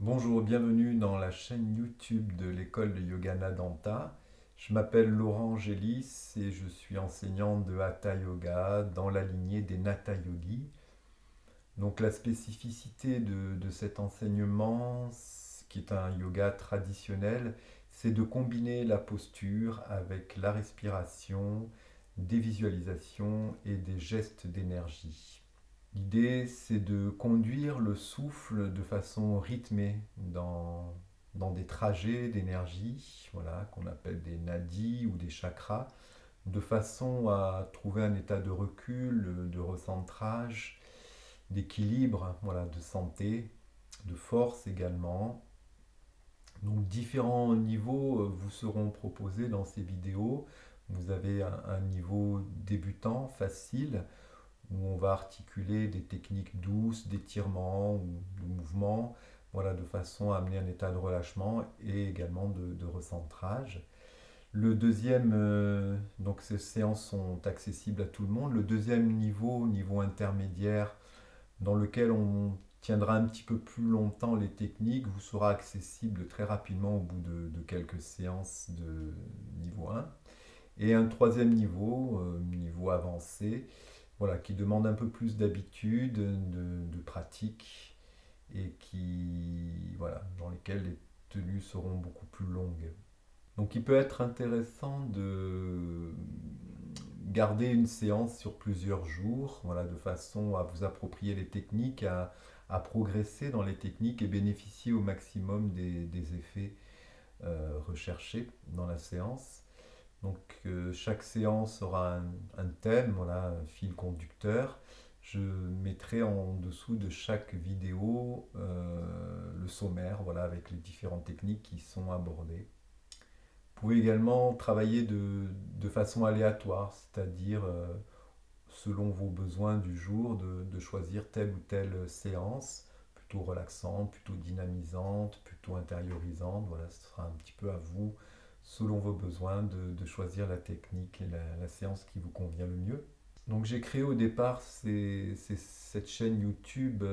Bonjour, bienvenue dans la chaîne YouTube de l'école de yoga Nadanta. Je m'appelle Laurent Gélis et je suis enseignant de Hatha Yoga dans la lignée des Natha Yogis. Donc la spécificité de cet enseignement, qui est un yoga traditionnel, c'est de combiner la posture avec la respiration, des visualisations et des gestes d'énergie. L'idée, c'est de conduire le souffle de façon rythmée dans des trajets d'énergie, voilà, qu'on appelle des nadis ou des chakras, de façon à trouver un état de recul, de recentrage, d'équilibre, voilà, de santé, de force également. Donc différents niveaux vous seront proposés dans ces vidéos. Vous avez un niveau débutant, facile, où on va articuler des techniques douces d'étirement ou de mouvement, voilà, de façon à amener un état de relâchement et également de recentrage. Le deuxième, donc ces séances sont accessibles à tout le monde. Le deuxième niveau, niveau intermédiaire, dans lequel on tiendra un petit peu plus longtemps les techniques, vous sera accessible très rapidement au bout de quelques séances de niveau 1. Et un troisième niveau, niveau avancé, voilà, qui demande un peu plus d'habitude, de pratique, et voilà, dans lesquels les tenues seront beaucoup plus longues. Donc il peut être intéressant de garder une séance sur plusieurs jours, voilà, de façon à vous approprier les techniques, à progresser dans les techniques et bénéficier au maximum des effets recherchés dans la séance. Donc chaque séance aura un thème, voilà, un fil conducteur. Je mettrai en dessous de chaque vidéo le sommaire, voilà, avec les différentes techniques qui sont abordées. Vous pouvez également travailler de façon aléatoire, c'est-à-dire selon vos besoins du jour, de choisir telle ou telle séance, plutôt relaxante, plutôt dynamisante, plutôt intériorisante. Voilà, ce sera un petit peu à vous, selon vos besoins, de choisir la technique et la séance qui vous convient le mieux. Donc j'ai créé au départ cette chaîne YouTube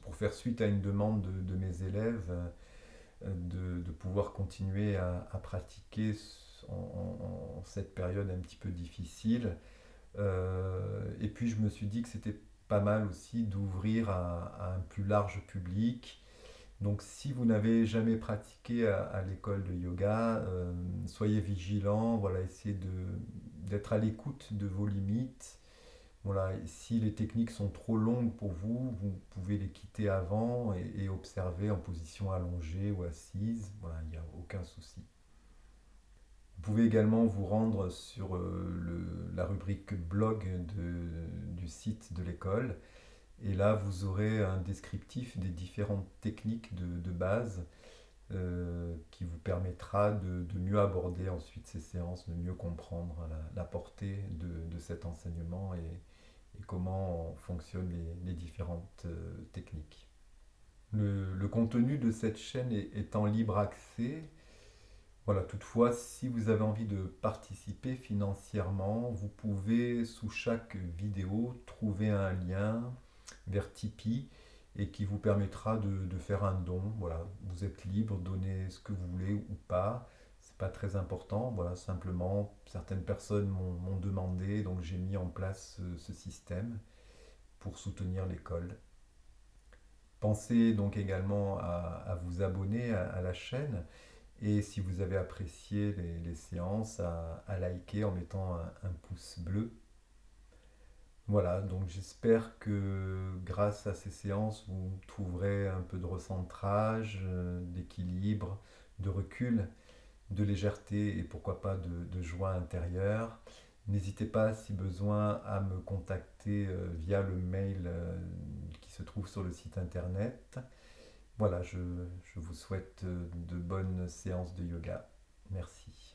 pour faire suite à une demande de mes élèves de pouvoir continuer à pratiquer en cette période un petit peu difficile. Et puis je me suis dit que c'était pas mal aussi d'ouvrir à un plus large public. Donc si vous n'avez jamais pratiqué à l'école de yoga, soyez vigilant, voilà, essayez d'être à l'écoute de vos limites. Voilà, si les techniques sont trop longues pour vous, vous pouvez les quitter avant et observer en position allongée ou assise. Voilà, il n'y a aucun souci. Vous pouvez également vous rendre sur la rubrique blog du site de l'école. Et là, vous aurez un descriptif des différentes techniques de base qui vous permettra de mieux aborder ensuite ces séances, de mieux comprendre la portée de cet enseignement et comment fonctionnent les différentes techniques. Le contenu de cette chaîne est en libre accès. Voilà, toutefois, si vous avez envie de participer financièrement, vous pouvez sous chaque vidéo trouver un lien vers Tipeee et qui vous permettra de faire un don. Voilà, vous êtes libre, donnez ce que vous voulez ou pas. C'est pas très important. Voilà, simplement, certaines personnes m'ont demandé, donc j'ai mis en place ce système pour soutenir l'école. Pensez donc également à vous abonner à la chaîne et si vous avez apprécié les séances, à liker en mettant un pouce bleu. Voilà, donc j'espère que grâce à ces séances, vous trouverez un peu de recentrage, d'équilibre, de recul, de légèreté et pourquoi pas de joie intérieure. N'hésitez pas, si besoin, à me contacter via le mail qui se trouve sur le site internet. Voilà, je vous souhaite de bonnes séances de yoga. Merci.